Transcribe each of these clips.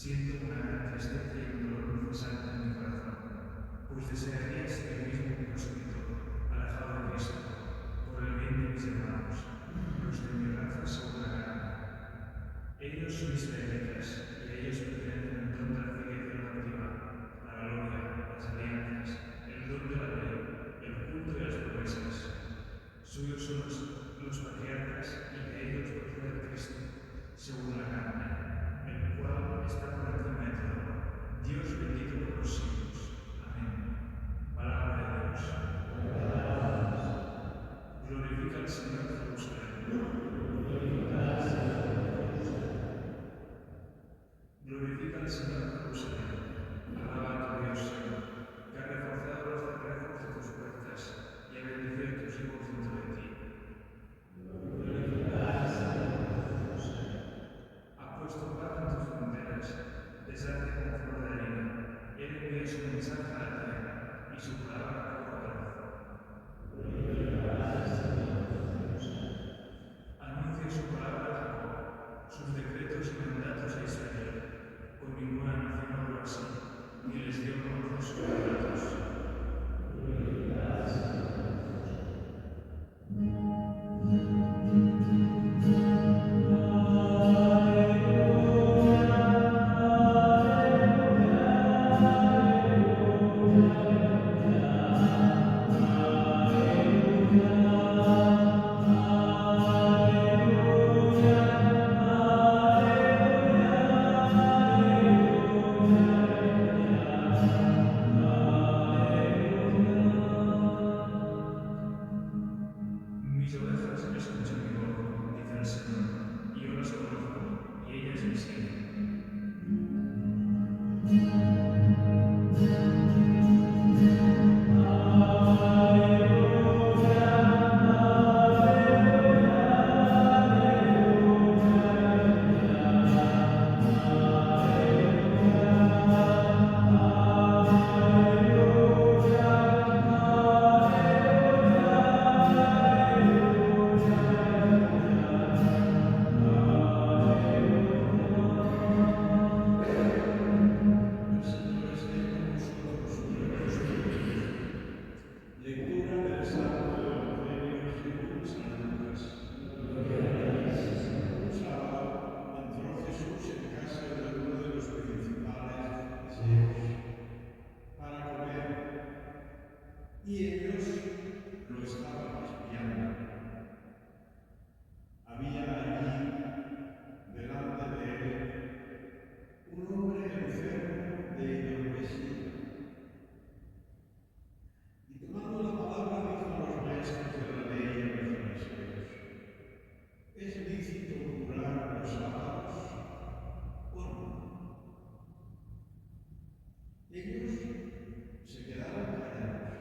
siento una gran tristeza y un dolor muy pesante en mi corazón, pues desearía ser el mismo que proscrito, alejado de Cristo, por el bien de mis hermanos, los de mi raza según la carne. Ellos son israelitas, y a ellos pertenecen el don de la filiación adoptiva, la gloria, las alianzas, el don de la ley, el culto y las promesas. Suyos son los patriarcas, y de ellos procede el Cristo, según la carne, el cual está por encima de todo. Dios bendito por los siglos. Amén. Palabra de Dios. Glorifica al Señor Jerusalén. Glorifica al Señor Jerusalén. Alaba a tu Dios, Señor, que ha reforzado los cerrojos de tus puertas y ha bendecido a tus hijos dentro de ti. Ha puesto paz en tus fronteras, deshace como flor de harina. Él envía su mensaje a la tierra y su palabra corre veloz. Anuncia su palabra a Jacob, sus decretos y mandatos a Israel. Con ninguna nación habló así, ni les dio a conocer sus mandatos. Mis ovejas escuchan mi voz, dice el Señor, y yo las conozco, y ellas me siguen. El Señor esté con vosotros y con tu espíritu. Lectura del Santo Evangelio según San Lucas. Un sábado entró Jesús en casa de uno de los principales fariseos para comer, y ellos lo estaban espiando. Había allí, delante de él, un hombre enfermo de hidropesía. Y tomando la palabra dijo a los maestros de la ley y a los fariseos: ¿es lícito curar los sábados o no? Ellos se quedaron callados.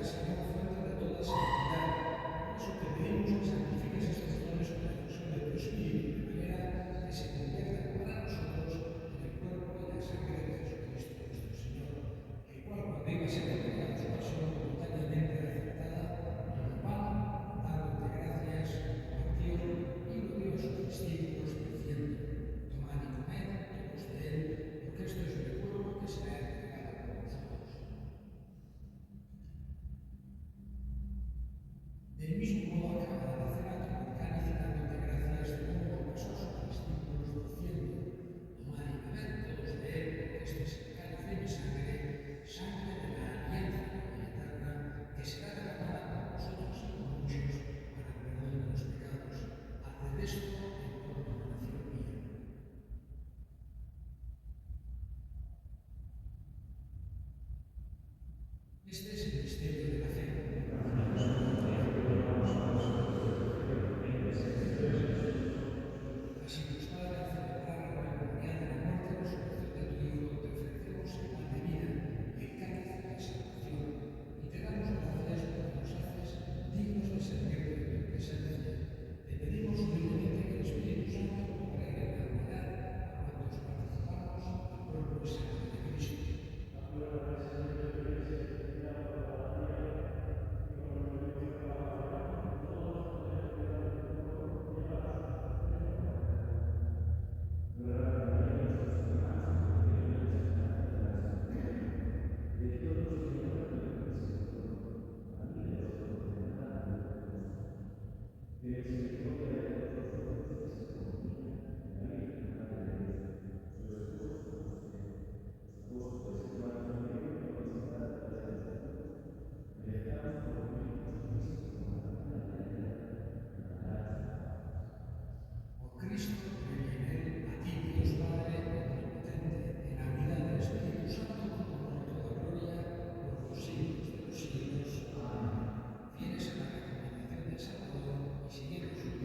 Señor, fuente de toda santidad. Por eso te pedimos que santifiques estos dones con la efusión de tu Espíritu, de manera que se conviertan para nosotros en el cuerpo y la sangre de Jesucristo nuestro Señor, el cual, cuando iba a ser entregado a su pasión voluntariamente aceptada, tomó pan, dándote gracias, partió y lo dio a sus discípulos, diciendo: tomad y comed todos de él, porque esto es mi cuerpo que será entregado por vosotros. Del mismo modo, acabada la cena, tomó el cáliz, dándote gracias, de nuevo pasó a sus discípulos, diciendo: tomad y bebed todos de él, porque este es el cáliz de mi sangre, sangre de la alianza nueva y eterna, que será derramada por vosotros y por muchos para el perdón de los pecados. Haced esto en conmemoración mía. Este es el misterio de la fe. Así pues, Padre, al celebrar la memoria de la muerte y resurrección de tu Hijo, te ofrecemos el pan de vida y el cáliz de la salvación, y te damos gracias porque nos haces dignos de servirte en tu presencia. Te pedimos humildemente que el Espíritu Santo congregue en la unidad a cuantos participamos del cuerpo y sangre de Cristo. Por Cristo, y en él, a ti, Dios Padre omnipotente, en la unidad del Espíritu Santo, con honor y toda gloria, por los siglos de los siglos. Amén. Fieles en la recomendación del Salvador y siguiendo su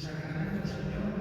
sacramento, Señor,